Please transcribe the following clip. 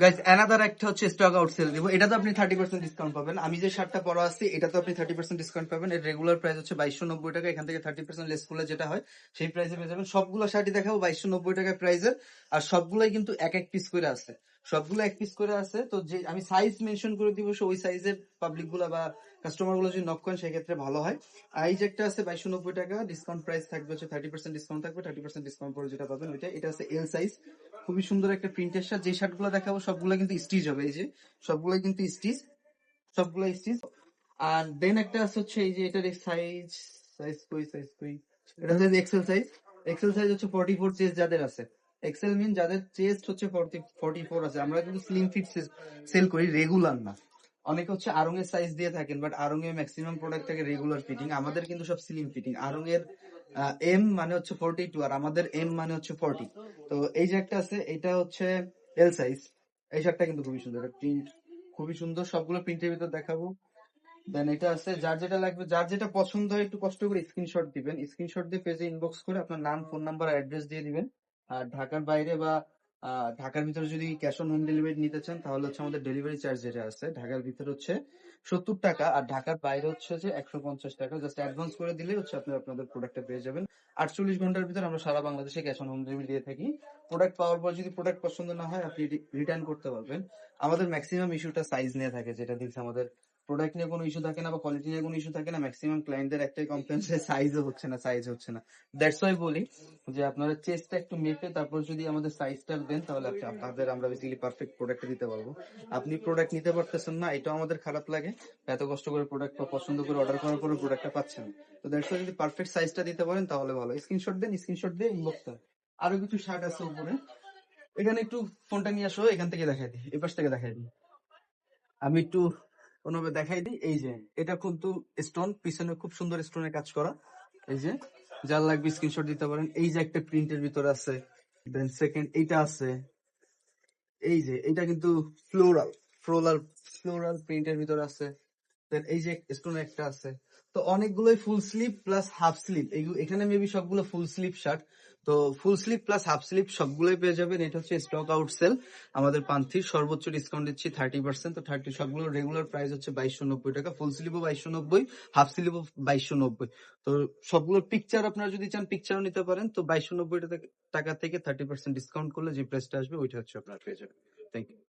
Guys another একটা হচ্ছে stock out sell দিব, এটা তো আপনি 30% ডিসকাউন্ট পাবেন। আমি যে শার্টটা পরা আছি এটা তো আপনি 30% ডিসকাউন্ট পাবেন। এর রেগুলার প্রাইস হচ্ছে 2290 টাকা, এখান থেকে 30% লেস করলে যেটা হয় সেই প্রাইসে পেয়ে যাবেন। সবগুলো শার্টই দেখাবো 2290 টাকা প্রাইসের, আর সবগুলোই কিন্তু এক এক পিস করে আছে, সবগুলো এক পিস করে আছে। তো যে আমি সাইজ মেনশন করে দিব, ওই সাইজের পাবলিক গুলা বা কাস্টমার গুলো যদি নক করেন সেক্ষেত্রে ভালো হয়। আর এই যে একটা আছে 2290 টাকা, ডিসকাউন্ট প্রাইস থাকবে হচ্ছে 30% ডিসকাউন্ট থাকবে, 30% ডিসকাউন্ট পরে যেটা পাবেন ওইটা। এটা আছে এল সাইজ, খুবই সুন্দর একটা প্রিন্টের শার্ট। যে শার্ট গুলো দেখাবো সবগুলো কিন্তু স্টিচ হবে, এই যে সবগুলো কিন্তু স্টিচ, সবগুলো স্টিচ। আর দেন একটা আছে হচ্ছে এই যে এটার সাইজ, সাইজ কই, এটা হচ্ছে এক্সেল সাইজ। এক্সেল সাইজ হচ্ছে 44 চেস্ট যাদের আছে, এক্সেল মিন যাদের চেস্ট হচ্ছে 44 আছে। আমরা কিন্তু স্লিম ফিট সেল করি, রেগুলার না। অনেকে হচ্ছে আরং এর সাইজ দিয়ে থাকেন, বাট আরং এর ম্যাক্সিমাম প্রোডাক্ট থাকে রেগুলার ফিটিং, আমাদের কিন্তু সব স্লিম ফিটিং। আরং এর এম মানে হচ্ছে 42 আর আমাদের এম মানে হচ্ছে 40। তো এই যে একটা আছে, এটা হচ্ছে এল সাইজ। এই শার্টটা কিন্তু খুবই সুন্দর, প্রিন্ট খুবই সুন্দর, সবগুলো প্রিন্টের ভিতর দেখাবো। দেন এটা আছে, যার যেটা লাগবে, যার যেটা পছন্দ হয় একটু কষ্ট করে স্ক্রিনশট দিবেন, স্ক্রিনশট দিয়ে পেজে ইনবক্স করে আপনার নাম, ফোন নাম্বার, অ্যাড্রেস দিয়ে দিবেন। আর ঢাকার বাইরে বা ঢাকার ভিতরে যদি ক্যাশ অন হোম ডেলিভারি নিতে চান তাহলে হচ্ছে আমাদের ডেলিভারি চার্জ যেটা আছে ঢাকার ভিতরে হচ্ছে 70 টাকা, আর ঢাকার বাইরে হচ্ছে যে 150 টাকা। জাস্ট অ্যাডভান্স করে দিলে হচ্ছে আপনি আপনাদের প্রোডাক্টটা পেয়ে যাবেন। 48 ঘন্টার ভিতরে আমরা সারা বাংলাদেশে ক্যাশ অন হোম ডেলিভারি দিয়ে থাকি। প্রোডাক্ট পাওয়ার পর যদি প্রোডাক্ট পছন্দ না হয় আপনি রিটার্ন করতে পারবেন। আমাদের ম্যাক্সিমাম ইস্যুটা সাইজ নিয়ে থাকে, যেটা দিচ্ছে আমাদের প্রোডাক্ট নিয়ে কোনো ইস্যু থাকে না বা কোয়ালিটি নিয়ে কোনো ইস্যু থাকে না। ম্যাক্সিমাম ক্লায়েন্টদের একটাই কমপ্লেন, সাইজও হচ্ছে না, সাইজ হচ্ছে না। দ্যাটস ওয়াই বলি যে আপনারা চেস্টটা একটু মেপে তারপর যদি আমাদের সাইজটা দেন তাহলে আপনাদের আমরা বেসিক্যালি পারফেক্ট প্রোডাক্ট দিতে পারবো। আপনি প্রোডাক্ট নিতে পারতেছেন না, এটাও আমাদের খারাপ লাগে। এত কষ্ট করে প্রোডাক্ট পছন্দ করে অর্ডার করার পরে প্রোডাক্টটা পাচ্ছেন। তো দ্যাটস ওয়াই যদি পারফেক্ট সাইজটা দিতে পারেন তাহলে ভালো। স্ক্রিনশট দেন, স্ক্রিনশট দিয়ে ইনবক্স করেন। আরো কিছু শার্ট আছে উপরে, এখানে একটু ফোনটা নিয়ে আসো, এখান থেকে দেখাই দিই, এই পাশ থেকে দেখাই দিই। আমি একটু কোনোভাবে দেখাই দিই। এই যে এটা কিন্তু স্টোন, পিছনে খুব সুন্দর স্টোনের কাজ করা। এই যে যার লাগবে স্ক্রিনশট দিতে পারেন। এই যে একটা প্রিন্টের ভিতর আছে, দেন সেকেন্ড এইটা আছে। এই যে এটা কিন্তু ফ্লোরাল ফ্লোরাল ফ্লোরাল প্রিন্টের ভিতর আছে। দেন এই যে স্টোন একটা আছে। তো অনেকগুলোই full sleeve plus half sleeve, এখানে মেবি সবগুলো ফুল স্লিভ শার্ট। তো full sleeve plus half sleeve সবগুলোই পেয়ে যাবেন। এটা হচ্ছে স্টক আউট সেল, আমাদের পান্থির সর্বোচ্চ ডিসকাউন্ট দিচ্ছি 30%। তো 30 সবগুলো রেগুলার প্রাইস হচ্ছে 2290 টাকা, ফুল স্লিভও 2290, হাফ স্লিভও 2290। তো সবগুলোর পিকচার আপনারা যদি চান পিকচারও নিতে পারেন। তো 2290 টাকা থেকে 30% ডিসকাউন্ট করলে যে প্রাইসটা আসবে ওইটা হচ্ছে আপনারা পেয়ে যাবেন। Thank you.